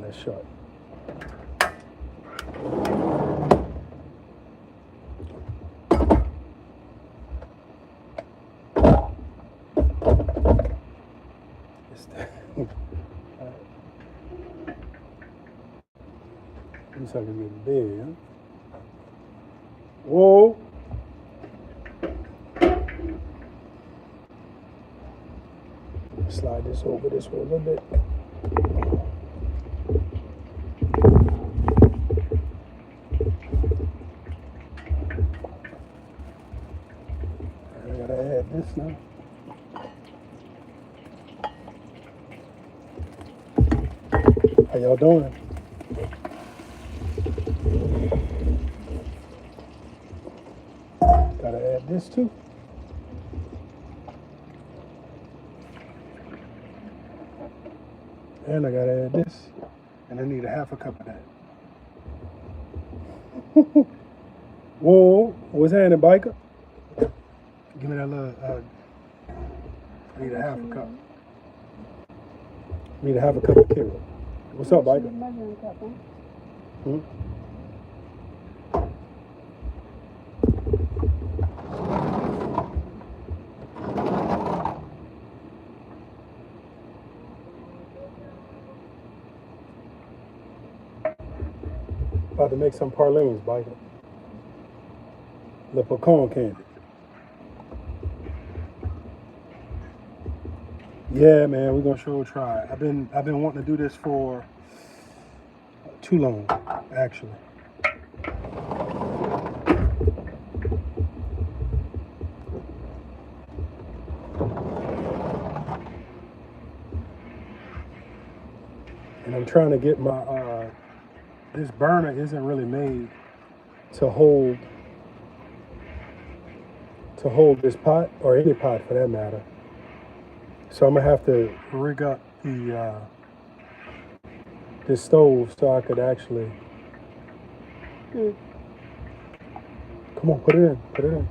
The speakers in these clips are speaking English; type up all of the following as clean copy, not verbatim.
that's short. These suckers getting big, huh? Whoa! Slide this over this way a little bit. I gotta add this now. How y'all doing? Gotta add this too. And I gotta add this. And I need a half a cup of that. Whoa, what's happening, biker? Give me that little, I need a half a cup. I need a half a cup of Kiro. What's up, biker? Hmm? About to make some pralines, biker. The pecan candy. Yeah, man, we're gonna sure try. I've been wanting to do this for too long, actually. And I'm trying to get my this burner isn't really made to hold this pot, or any pot for that matter. So I'm gonna have to rig up the this stove so I could actually. Come on, put it in. Put it in.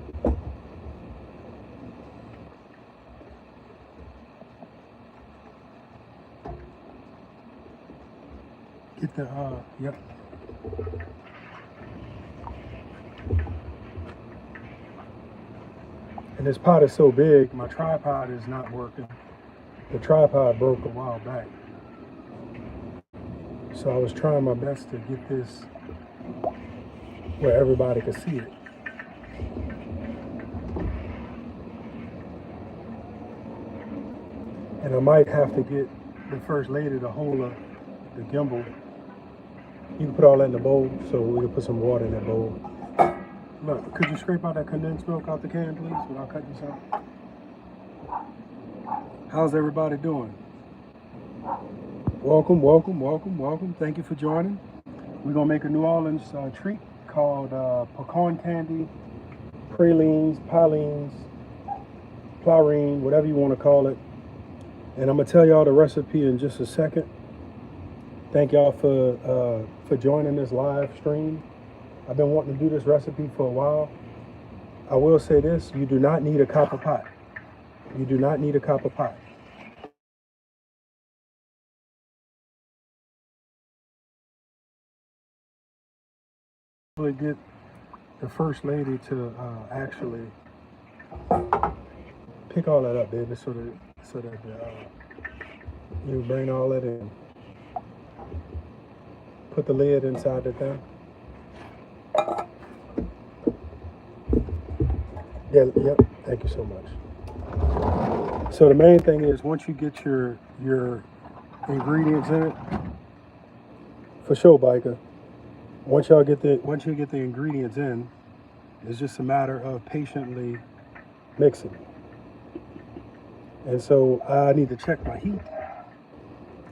Get the yep. And this pot is so big, my tripod is not working. The tripod broke a while back. So I was trying my best to get this where everybody could see it. And I might have to get the first lady to hold the gimbal. You can put all that in the bowl, so we can put some water in that bowl. Look, could you scrape out that condensed milk out the can, please, without cutting this out? How's everybody doing? Welcome, welcome, welcome, welcome. Thank you for joining. We're gonna make a New Orleans treat called pecan candy, pralines, pralines, whatever you want to call it. And I'm gonna tell y'all the recipe in just a second. Thank y'all for joining this live stream. I've been wanting to do this recipe for a while. I will say this: you do not need a copper pot. You do not need a copper pot. Really get the first lady to actually pick all that up, baby, so that you bring all that in. Put the lid inside the thing. Yeah, yep. Thank you so much. So the main thing is, once you get your ingredients in it, for sure, biker. Once you get the ingredients in, it's just a matter of patiently mixing. And so I need to check my heat.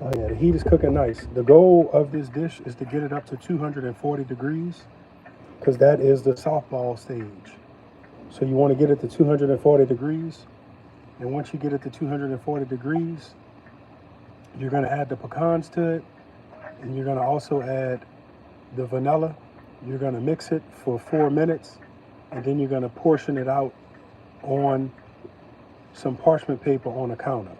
Oh yeah, the heat is cooking nice. The goal of this dish is to get it up to 240 degrees, because that is the softball stage. So you want to get it to 240 degrees. And once you get it to 240 degrees, you're going to add the pecans to it. And you're going to also add the vanilla. You're going to mix it for 4 minutes. And then you're going to portion it out on some parchment paper on a counter.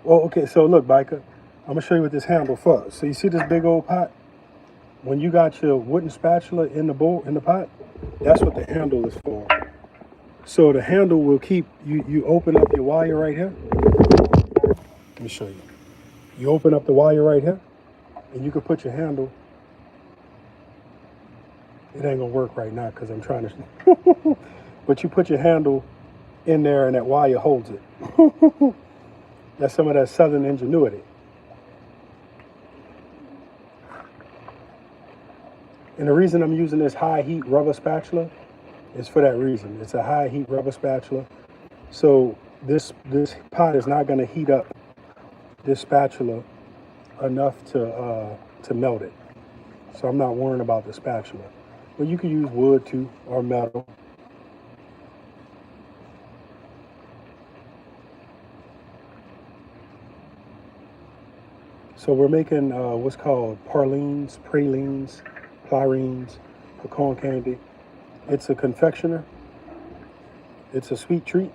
Well, okay, so look, Biker, I'm gonna show you what this handle for. So you see this big old pot? When you got your wooden spatula in the bowl, in the pot, that's what the handle is for. So the handle will keep, you open up your wire right here. Let me show you. You open up the wire right here, and you can put your handle. It ain't gonna work right now because I'm trying to, but you put your handle in there and that wire holds it. That's some of that southern ingenuity. And the reason I'm using this high heat rubber spatula is for that reason. It's a high heat rubber spatula. So this pot is not gonna heat up this spatula enough to melt it. So I'm not worrying about the spatula. But you can use wood too or metal. So we're making what's called pralines, pecan candy. It's a confectioner. It's a sweet treat.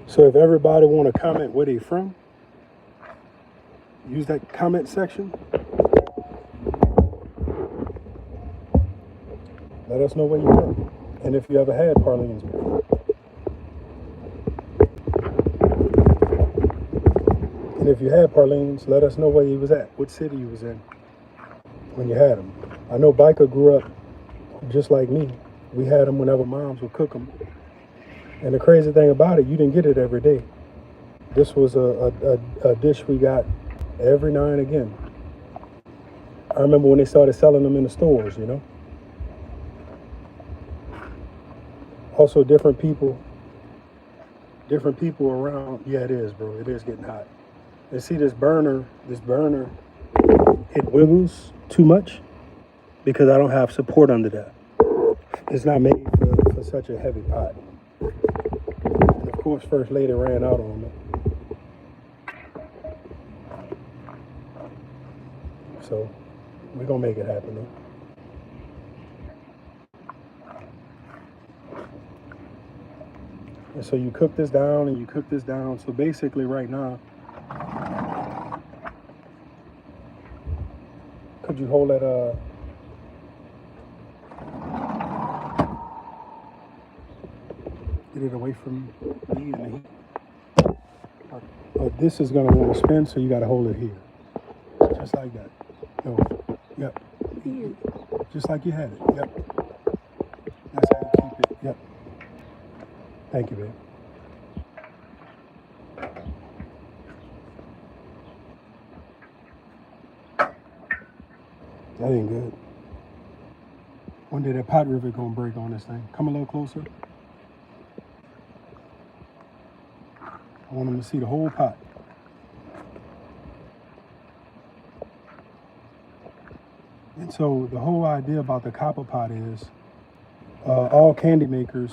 So if everybody want to comment where they from, use that comment section. Let us know where you're from. And if you ever had pralines before. And if you had pralines, let us know where you was at, what city you was in when you had them. I know Biker grew up just like me. We had them whenever moms would cook them. And the crazy thing about it, you didn't get it every day. This was a dish we got every now and again. I remember when they started selling them in the stores, you know. Also different people around. Yeah, it is, bro. It is getting hot. And see this burner, it wiggles too much because I don't have support under that. It's not made for such a heavy pot. And of course, First Lady ran out on me. So we're gonna make it happen though. And so you cook this down and you cook this down. So basically right now, could you hold that get it away from me and the heat? This is gonna want to spin, so you gotta hold it here. Just like that. No. Yep. Just like you had it. Yep. That's how you keep it. Yep. Thank you, babe. That ain't good. One day that pot rivet gonna break on this thing. Come a little closer. I want them to see the whole pot. And so the whole idea about the copper pot is all candy makers,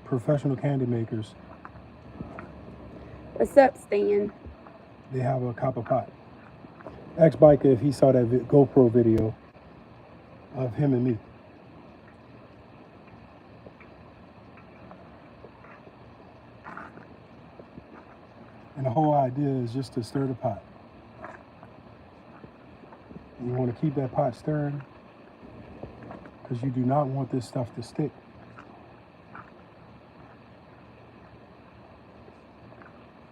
professional candy makers, What's up, Stan? they have a copper pot. Ask Biker if he saw that GoPro video of him and me. And the whole idea is just to stir the pot. And you want to keep that pot stirring because you do not want this stuff to stick.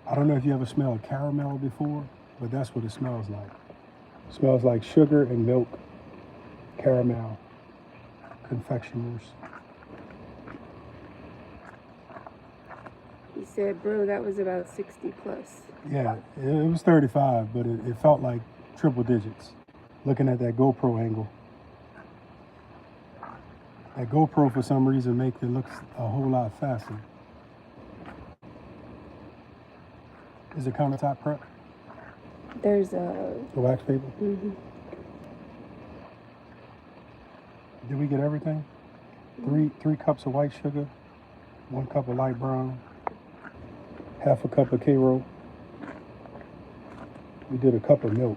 I don't know if you ever smelled caramel before, but that's what it smells like. It smells like sugar and milk, caramel, confectioners. He said, bro, that was about 60 plus. Yeah, it was 35, but it felt like triple digits. Looking at that GoPro angle. That GoPro, for some reason, makes it look a whole lot faster. Is it countertop prep? There's The wax paper? Mm-hmm. Did we get everything? Three cups of white sugar, 1 cup of light brown, half a cup of K-roll. We did a cup of milk.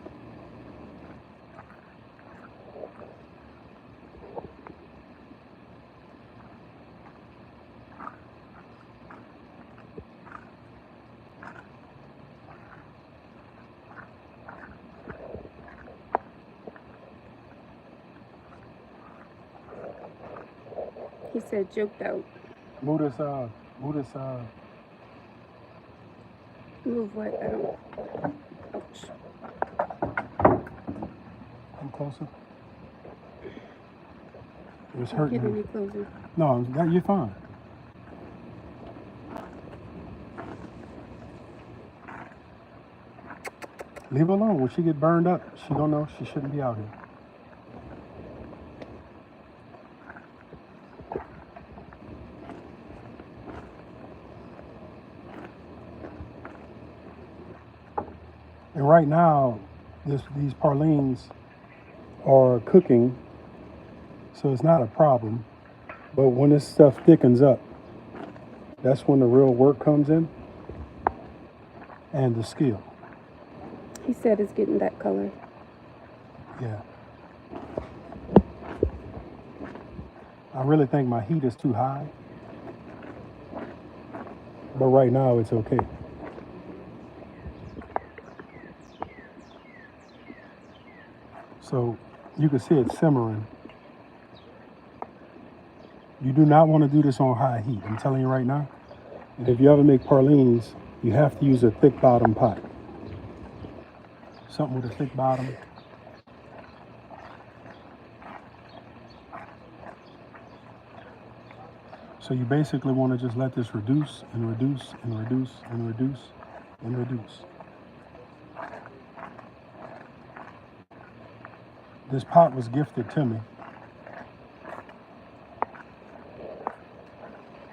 He said joked out. Move this, Move what? I don't. Ouch. come closer. It was Don't hurting get me. any closer. No, you're fine. Leave her alone. When she get burned up, she don't know she shouldn't be out here. And right now, these pralines are cooking, so it's not a problem. But when this stuff thickens up, that's when the real work comes in and the skill. He said it's getting that color. Yeah. I really think my heat is too high, but right now it's okay. So you can see it simmering. You do not want to do this on high heat. I'm telling you right now. And if you ever make pralines, you have to use a thick bottom pot. Something with a thick bottom. So you basically want to just let this reduce and reduce and reduce and reduce and reduce. This pot was gifted to me.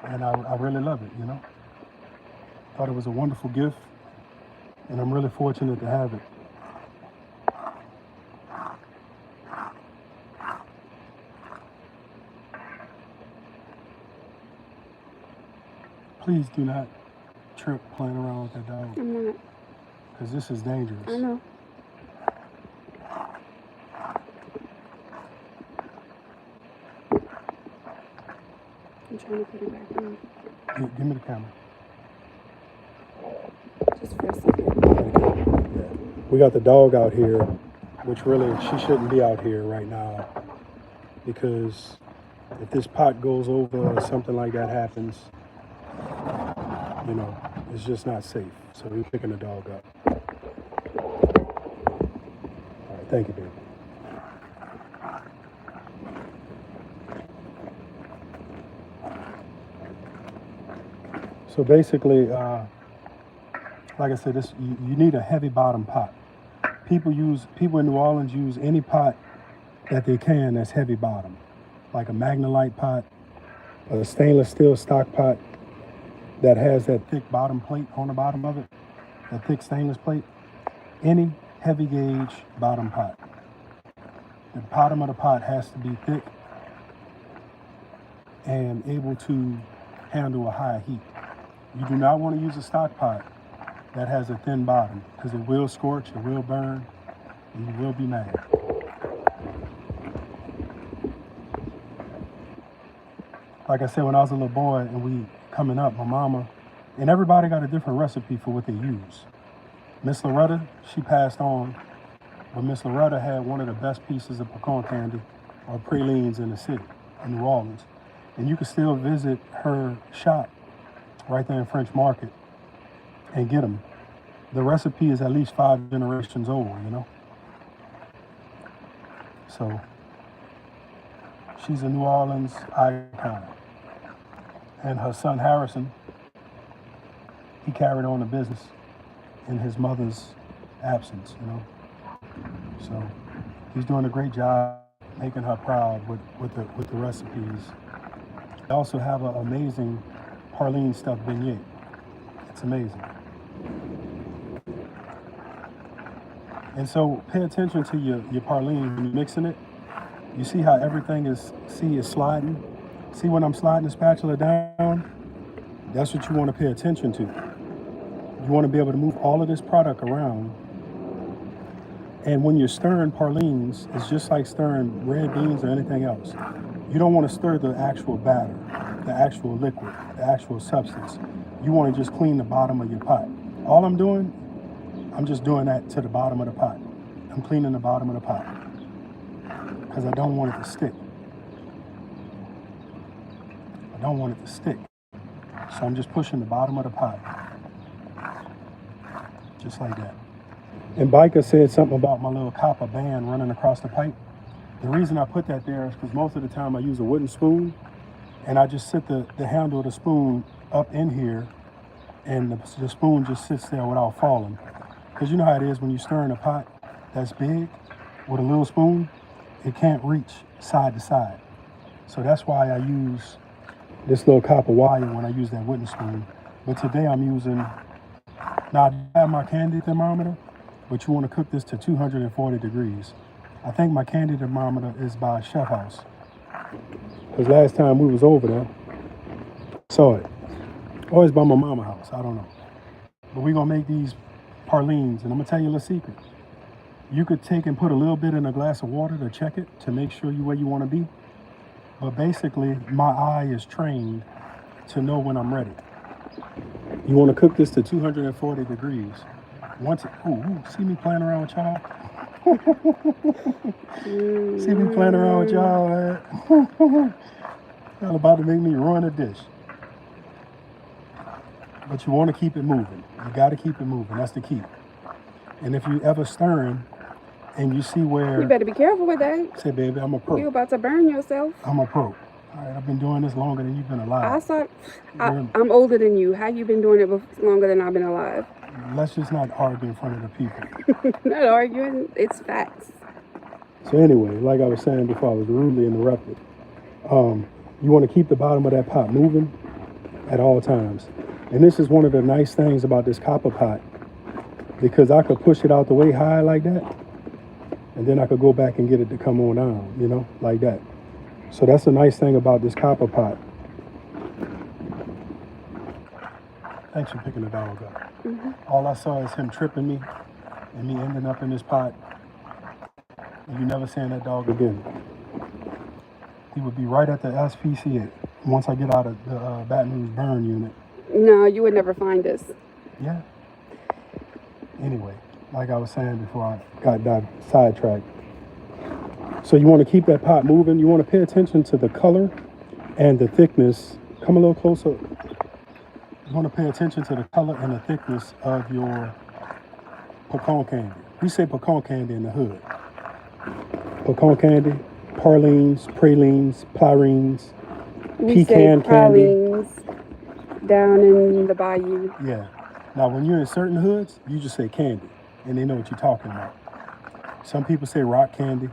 And I really love it, you know. Thought it was a wonderful gift, and I'm really fortunate to have it. Please do not trip playing around with that dog, I'm not. because this is dangerous. I know. I'm trying to put it back on. Give me the camera. Just for a second. Yeah. We got the dog out here, which really, she shouldn't be out here right now, because if this pot goes over or something like that happens, you know, it's just not safe. So we're picking the dog up. All right, thank you, baby. So basically, like I said, you need a heavy bottom pot. People in New Orleans use any pot that they can that's heavy bottom, like a Magnolite pot, a stainless steel stock pot that has that thick bottom plate on the bottom of it, that thick stainless plate. Any heavy gauge bottom pot. The bottom of the pot has to be thick and able to handle a high heat. You do not want to use a stock pot that has a thin bottom, because it will scorch, it will burn, and you will be mad. Like I said, when I was a little boy and we coming up, my mama, and everybody got a different recipe for what they use. Miss Loretta, she passed on, but Miss Loretta had one of the best pieces of pecan candy or pralines in the city, in New Orleans. And you can still visit her shop right there in French Market and get them. The recipe is at least 5 generations old, you know? So she's a New Orleans icon. And her son Harrison, he carried on the business in his mother's absence, you know? So he's doing a great job making her proud with the recipes. They also have an amazing praline stuffed beignet. It's amazing. And so pay attention to your praline when you're mixing it. You see how everything is sliding? See when I'm sliding the spatula down? That's what you want to pay attention to. You want to be able to move all of this product around. And when you're stirring pralines, it's just like stirring red beans or anything else. You don't want to stir the actual batter, the actual liquid, the actual substance. You want to just clean the bottom of your pot. All I'm doing, I'm just doing that to the bottom of the pot. I'm cleaning the bottom of the pot because I don't want it to stick. I don't want it to stick. So I'm just pushing the bottom of the pot. Just like that. And Biker said something about my little copper band running across the pipe. The reason I put that there is because most of the time I use a wooden spoon, and I just sit the handle of the spoon up in here, and the spoon just sits there without falling. Because you know how it is when you stir in a pot that's big with a little spoon, it can't reach side to side. So that's why I use this little copper wire when I use that wooden spoon. But today I'm using, now I have my candy thermometer, but you want to cook this to 240 degrees. I think my candy thermometer is by Chef House. Because last time we was over there, saw it. Or it's by my mama house, I don't know. But we're gonna make these pralines, and I'm gonna tell you a little secret. You could take and put a little bit in a glass of water to check it, to make sure you're where you wanna be. But basically, my eye is trained to know when I'm ready. You wanna cook this to 240 degrees. Once it, see me playing around with y'all? See me playing around with y'all, man? Y'all about to make me ruin a dish. But you want to keep it moving. You got to keep it moving. That's the key. And if you ever stirring and you see where... You better be careful with that. Say, baby, I'm a pro. You're about to burn yourself. I'm a pro. All right, I've been doing this longer than you've been alive. I'm older than you. How you been doing it longer than I've been alive? Let's just not argue in front of the people. Not arguing. It's facts. So anyway, like I was saying before, I was rudely interrupted. You want to keep the bottom of that pot moving at all times. And this is one of the nice things about this copper pot, because I could push it out the way high like that, and then I could go back and get it to come on down, you know, like that. So that's the nice thing about this copper pot. Thanks for picking the dog up. All I saw is him tripping me and me ending up in this pot. And you never seeing that dog again. He would be right at the SPCA once I get out of the Baton Rouge burn unit. No, you would never find us. Yeah. Anyway, like I was saying before I got sidetracked. So you want to keep that pot moving. You want to pay attention to the color and the thickness. Come a little closer. You want to pay attention to the color and the thickness of your pecan candy. We say pecan candy in the hood. Pecan candy, pralines, pralines, pecan candy. Down in the bayou. Yeah. Now, when you're in certain hoods, you just say candy, and they know what you're talking about. Some people say rock candy.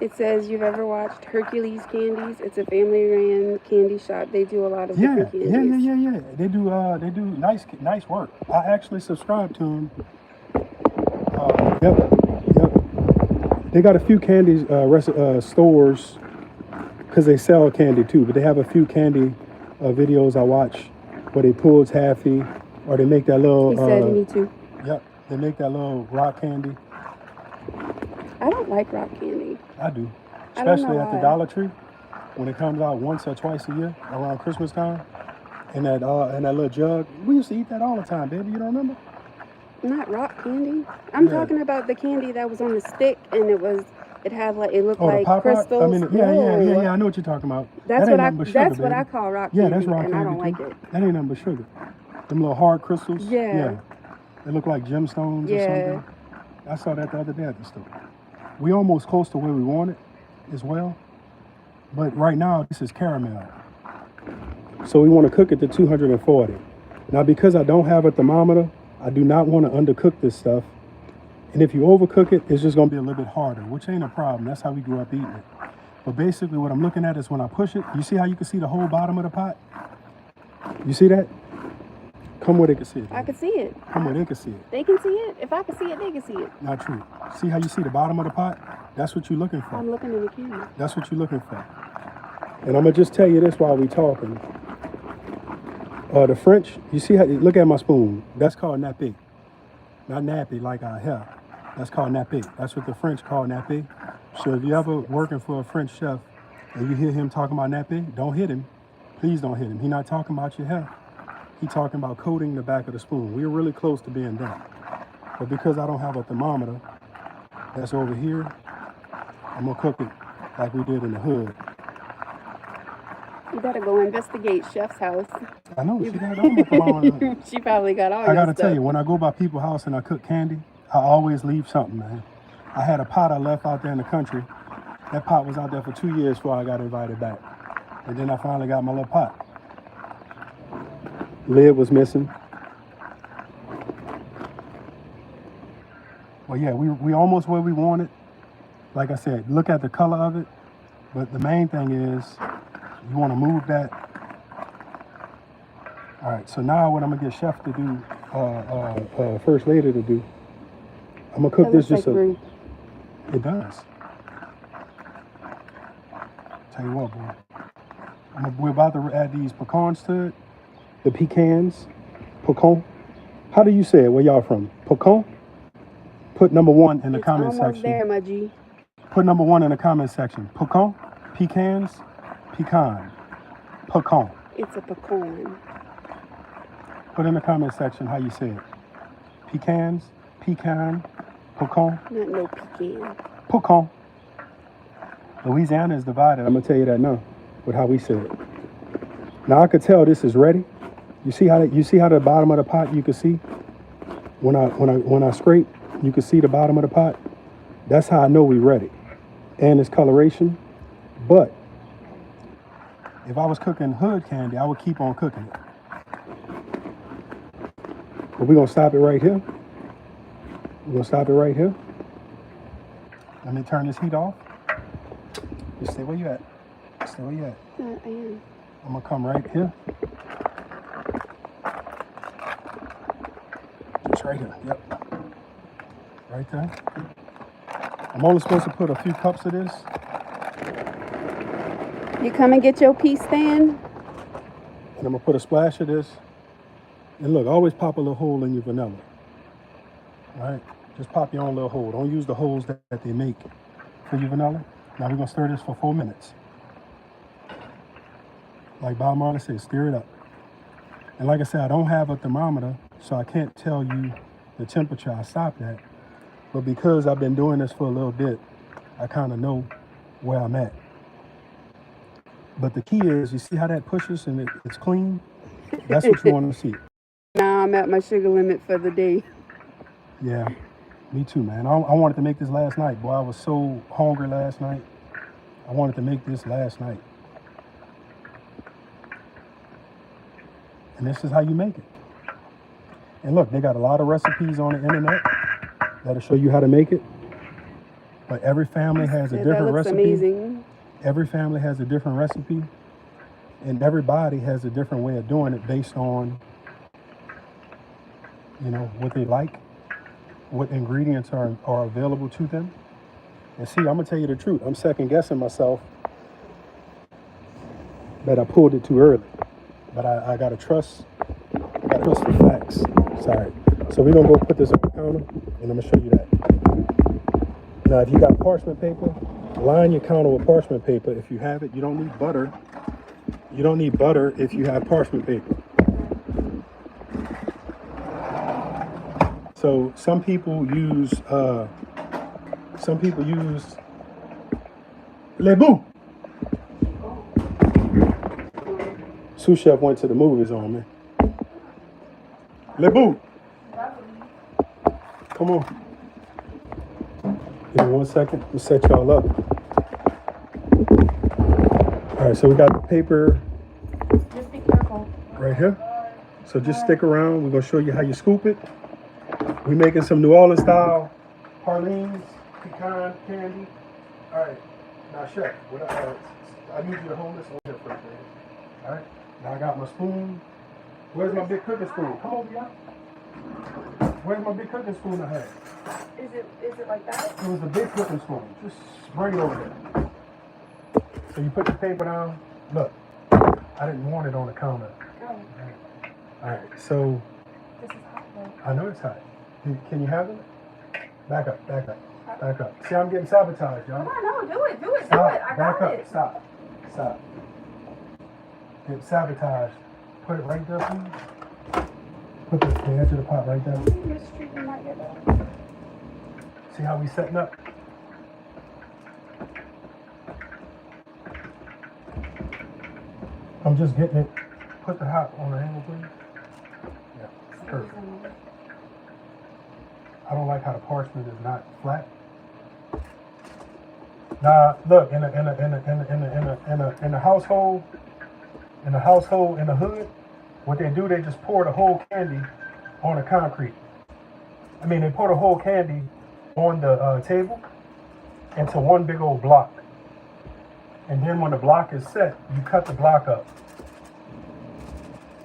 It says, you've ever watched Hercules Candies? It's a family-ran candy shop. They do a lot of different candies. Yeah. They do nice work. I actually subscribe to them. Yep. They got a few candy stores because they sell candy too. But they have a few candy videos I watch where they pull taffy or they make that little. He said, me too. Yep. They make that little rock candy. I don't like rock candy. I do, especially at the Dollar Tree when it comes out once or twice a year around Christmas time. And that little jug, we used to eat that all the time, baby. You don't remember? Not rock candy. I'm talking about the candy that was on the stick, and it looked like crystals. I mean, yeah. I know what you're talking about. That's what I call rock candy. Yeah, that's rock candy. And I don't like it. That ain't nothing but sugar. Them little hard crystals. Yeah. They look like gemstones or something. I saw that the other day at the store. We almost close to where we want it as well. But right now, this is caramel. So we want to cook it to 240. Now, because I don't have a thermometer, I do not want to undercook this stuff. And if you overcook it, it's just going to be a little bit harder, which ain't a problem. That's how we grew up eating it. But basically what I'm looking at is when I push it, you see how you can see the whole bottom of the pot? You see that? Come where they can see it. I can see it. Come where they can see it. They can see it. If I can see it, they can see it. Not true. See how you see the bottom of the pot? That's what you're looking for. I'm looking in the camera. That's what you're looking for. And I'm going to just tell you this while we're talking. The French, you see how, look at my spoon. That's called nappé. Not nappy like our hair. That's called nappé. That's what the French call nappé. So if you're ever working for a French chef and you hear him talking about nappé, don't hit him. Please don't hit him. He's not talking about your hair. He's talking about coating the back of the spoon. We're really close to being done. But because I don't have a thermometer that's over here, I'm going to cook it like we did in the hood. You gotta go investigate Chef's house. I know, she got it all at the bottom. She probably got all I your gotta stuff. tell you, when I go by people's house and I cook candy, I always leave something, man. I had a pot I left out there in the country. That pot was out there for 2 years before I got invited back. And then I finally got my little pot. Lid was missing. Well, yeah, we almost where we wanted. Like I said, look at the color of it. But the main thing is you want to move that. All right, so now what I'm gonna get Chef to do, First Lady to do, I'm gonna cook That this looks just like roux. It does. Tell you what, boy. We're about to add these pecans to it. The pecans. Pecan. How do you say it? Where y'all from? Pecan? Put number 1 in the comment It's almost section. there, my G. Put number 1 in the comment section. Pecan? Pecans? Pecan. Pecan. It's a pecan. Put in the comment section how you say it. Pecans? Pecan? Pecan? Not no pecan. Pecan. Louisiana is divided. I'm gonna tell you that now, with how we say it. Now I could tell this is ready. You see how the bottom of the pot you can see when I scrape, you can see the bottom of the pot. That's how I know we ready. And it's coloration. But if I was cooking hood candy, I would keep on cooking it. But we're gonna stop it right here. We're gonna stop it right here. Let me turn this heat off. Just stay where you at. Stay where you at. I am. I'm gonna come right here. Just right here. Yep. Right there. I'm only supposed to put a few cups of this. You come and get your piece stand? And I'm gonna put a splash of this. And look, always pop a little hole in your vanilla. All right? Just pop your own little hole. Don't use the holes that they make for your vanilla. Now we're gonna stir this for 4 minutes. Like Bob Marley said, stir it up. And like I said, I don't have a thermometer, so I can't tell you the temperature I stopped at. But because I've been doing this for a little bit, I kind of know where I'm at. But the key is, you see how that pushes and it's clean? That's what you want to see. Now I'm at my sugar limit for the day. Yeah, me too, man. I wanted to make this last night. Boy, I was so hungry last night. I wanted to make this last night. And this is how you make it. And look, they got a lot of recipes on the internet that'll show you how to make it. But every family has a different recipe. Amazing. Every family has a different recipe. And everybody has a different way of doing it based on, you know, what they like, what ingredients are available to them. And see, I'm gonna tell you the truth. I'm second guessing myself that I pulled it too early. But I gotta trust the facts. Sorry. So we're gonna go put this on the counter and I'm gonna show you that. Now if you got parchment paper, line your counter with parchment paper. If you have it, you don't need butter. You don't need butter if you have parchment paper. So some people use le bout. Sous chef went to the movies on me. Le bout. Come on. Give me 1 second. We'll set y'all up. All right, so we got the paper Just be careful. right here. So just stick around. We're gonna show you how you scoop it. We're making some New Orleans style pralines, pecan candy. All right, now chef, I need you to hold this on here first, man. All right, now I got my spoon. Where's my big cooking spoon? Come over here. Where's my big cooking spoon I had? Is it like that? It was the big cooking spoon. Just bring it over there. So you put the paper down. Look, I didn't want it on the counter. Oh. All right, so This is hot though. I know it's hot. Can you handle it? Back up, back up, back up. See, I'm getting sabotaged, y'all. Come on, no, do it. Stop, I back got up, it. stop. Get sabotaged. Put it right there, please. Put the edge of the pot right there. This treatment might get better. See how we setting up? I'm just getting it. Put the hot on the angle, please. Yeah, perfect. I don't like how the parchment is not flat. Now, look, in the household, in the hood, what they do, they just pour the whole candy on the concrete. I mean, they pour the whole candy on the table into one big old block. And then when the block is set, you cut the block up.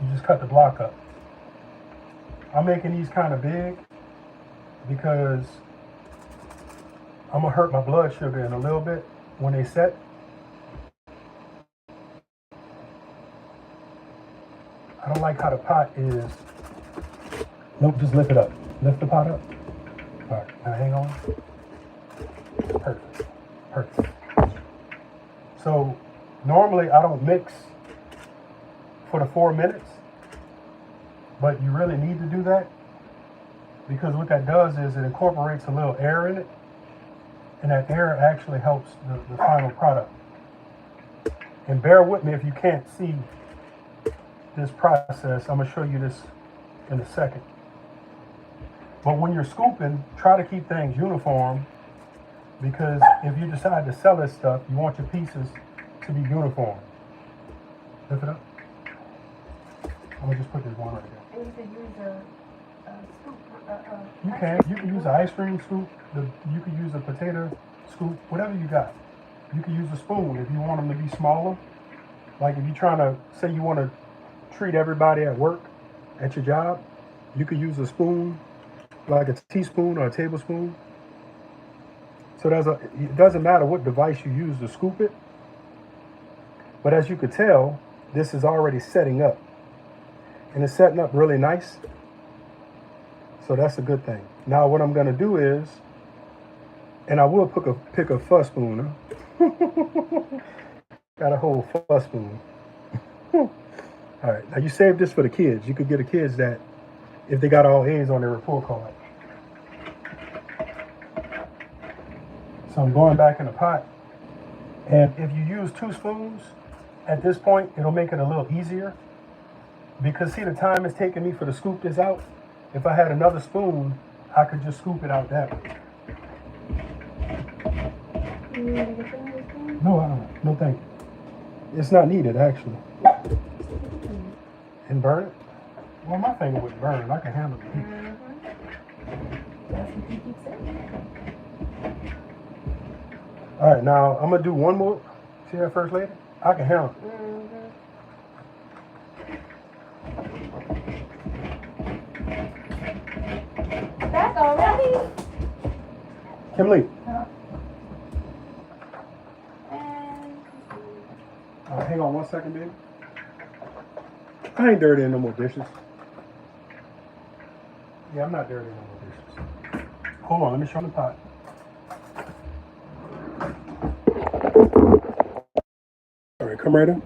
You just cut the block up. I'm making these kind of big because I'm gonna hurt my blood sugar in a little bit when they set. I don't like how the pot is. Nope, just lift it up. Lift the pot up. All right, now hang on. Perfect, perfect. So normally I don't mix for the 4 minutes, but you really need to do that because what that does is it incorporates a little air in it, and that air actually helps the final product. And bear with me if you can't see this process. I'm gonna show you this in a second. But when you're scooping, try to keep things uniform because if you decide to sell this stuff, you want your pieces to be uniform. Lift it up. I'm gonna just put this one right there. And you could use a scoop. You can use an ice cream scoop. You could use a potato scoop, whatever you got. You could use a spoon if you want them to be smaller. Like if you're trying to, say you want to treat everybody at work, at your job, you could use a spoon, like a teaspoon or a tablespoon. So it doesn't matter what device you use to scoop it. But as you could tell, this is already setting up. And it's setting up really nice. So that's a good thing. Now what I'm gonna do is, and I will pick a fuss spoon. Huh? Got a whole fuss spoon. All right, now you save this for the kids. You could get the kids that, if they got all A's on their report card. So I'm going back in the pot. And if you use 2 spoons, at this point, it'll make it a little easier. Because see the time it's taking me for to scoop this out? If I had another spoon, I could just scoop it out that way. No, no thank you. It's not needed, actually. And burn it? Well, my finger would burn. I can handle it. All right, now I'm gonna do one more. See that first lady? I can handle it. That's already. Kimberly. And Hang on 1 second, baby. I ain't dirty in no more dishes. Yeah, I'm not dirty in no more dishes. Hold on, let me show the pot. All right, come right in.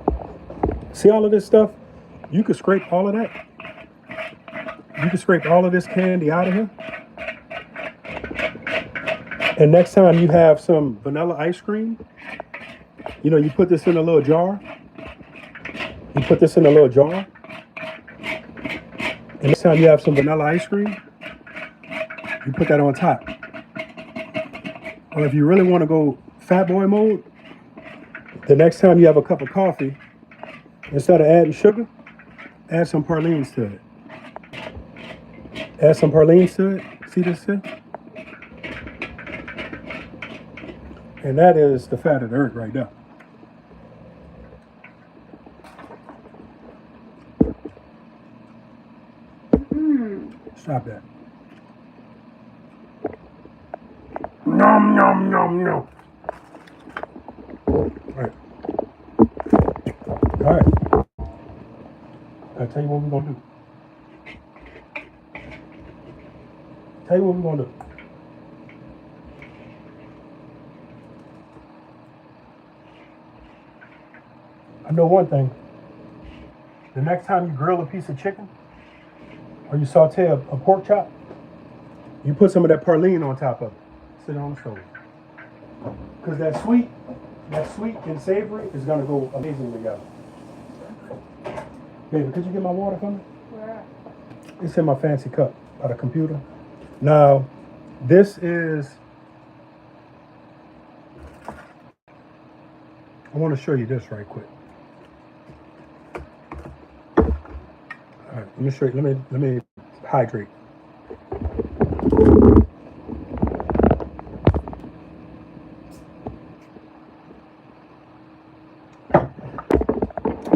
See all of this stuff? You could scrape all of that. You can scrape all of this candy out of here. And next time you have some vanilla ice cream, you know, you put this in a little jar. You put this in a little jar. And next time you have some vanilla ice cream, you put that on top. Or if you really want to go fat boy mode, the next time you have a cup of coffee, instead of adding sugar, add some pralines to it. Add some pralines to it. See this here? And that is the fat of the earth right there. Stop that. Nom, nom, nom, nom. All right. All right. I'll tell you what we're going to do. Tell you what we're going to do. I know one thing. The next time you grill a piece of chicken or you saute a pork chop, you put some of that praline on top of it. Sit on the stove. Because that sweet and savory is going to go amazing together. Baby, could you get my water for me? Where? It's in my fancy cup by the computer. Now, this is, I want to show you this right quick. All right, let me show you, let me hydrate.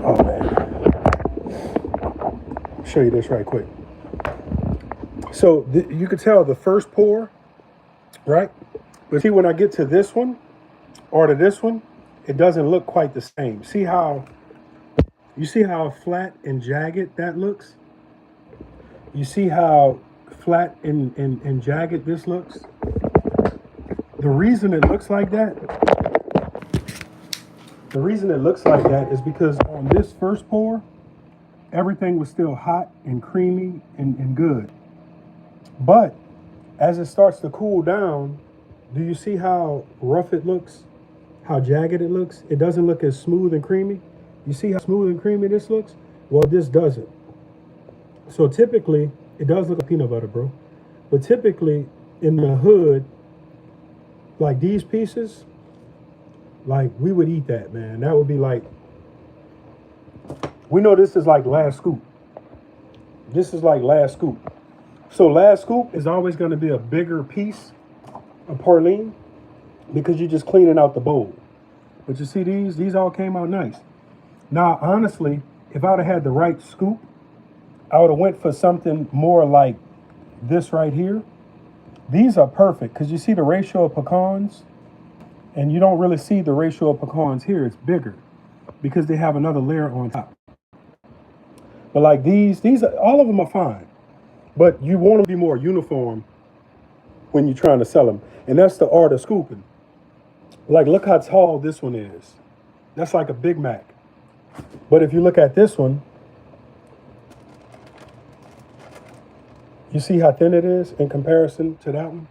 Oh man. Show you this right quick. So you could tell the first pour, right? But see, when I get to this one or to this one, it doesn't look quite the same. See how, you see how flat and jagged that looks? You see how flat and jagged this looks? The reason it looks like that, is because on this first pour, everything was still hot and creamy and good. But as it starts to cool down, do you see how rough it looks? How jagged it looks? It doesn't look as smooth and creamy. You see how smooth and creamy this looks? Well, this doesn't. So typically, it does look like peanut butter, bro. But typically, in the hood, like these pieces, like we would eat that, man. That would be like, we know this is like last scoop. This is like last scoop. So last scoop is always going to be a bigger piece of praline because you're just cleaning out the bowl. But you see these all came out nice. Now, honestly, if I would have had the right scoop, I would have went for something more like this right here. These are perfect because you see the ratio of pecans, and you don't really see the ratio of pecans here. It's bigger because they have another layer on top. But like these are, all of them are fine. But you want to be more uniform when you're trying to sell them. And that's the art of scooping. Like, look how tall this one is. That's like a Big Mac. But if you look at this one, you see how thin it is in comparison to that one?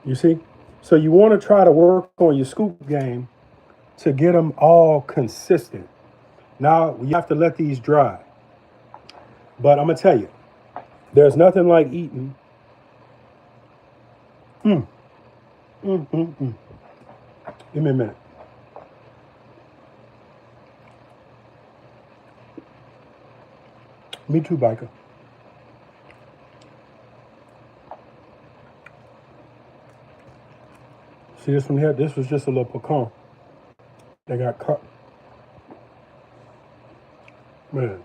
You see? So you want to try to work on your scoop game to get them all consistent. Now, you have to let these dry. But I'm going to tell you, there's nothing like eating. Give me a minute. Me too, biker. See this one here? This was just a little pecan. They got cut. Man,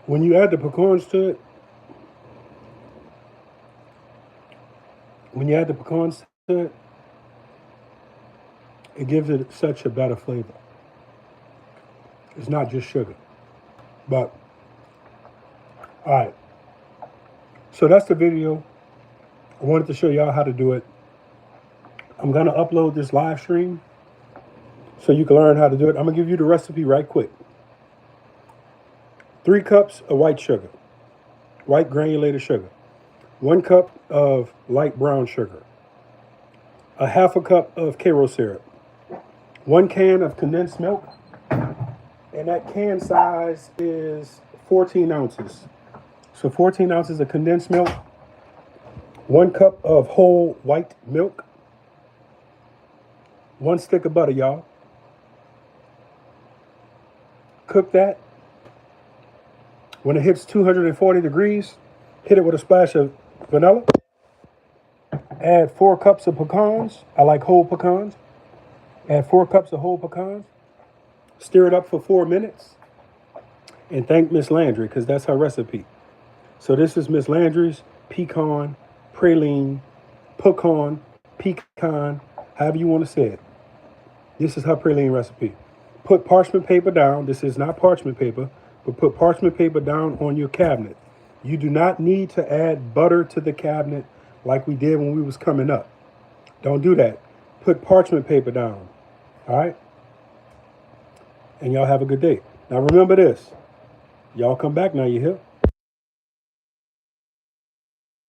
when you add the pecans to it, it gives it such a better flavor. It's not just sugar. But, all right. So that's the video. I wanted to show y'all how to do it. I'm going to upload this live stream so you can learn how to do it. I'm going to give you the recipe right quick. 3 cups of white sugar, white granulated sugar. 1 cup of light brown sugar. A half a cup of Karo syrup. 1 can of condensed milk. And that can size is 14 ounces. So 14 ounces of condensed milk. 1 cup of whole white milk. 1 stick of butter, y'all. Cook that. When it hits 240 degrees, hit it with a splash of vanilla. Add 4 cups of pecans. I like whole pecans. Add 4 cups of whole pecans. Stir it up for 4 minutes. And thank Miss Landry, because that's her recipe. So this is Miss Landry's pecan, praline, pecan, however you want to say it. This is her praline recipe. Put parchment paper down. This is not parchment paper, but put parchment paper down on your cabinet. You do not need to add butter to the cabinet like we did when we was coming up. Don't do that. Put parchment paper down. All right? And y'all have a good day. Now remember this. Y'all come back now, you hear?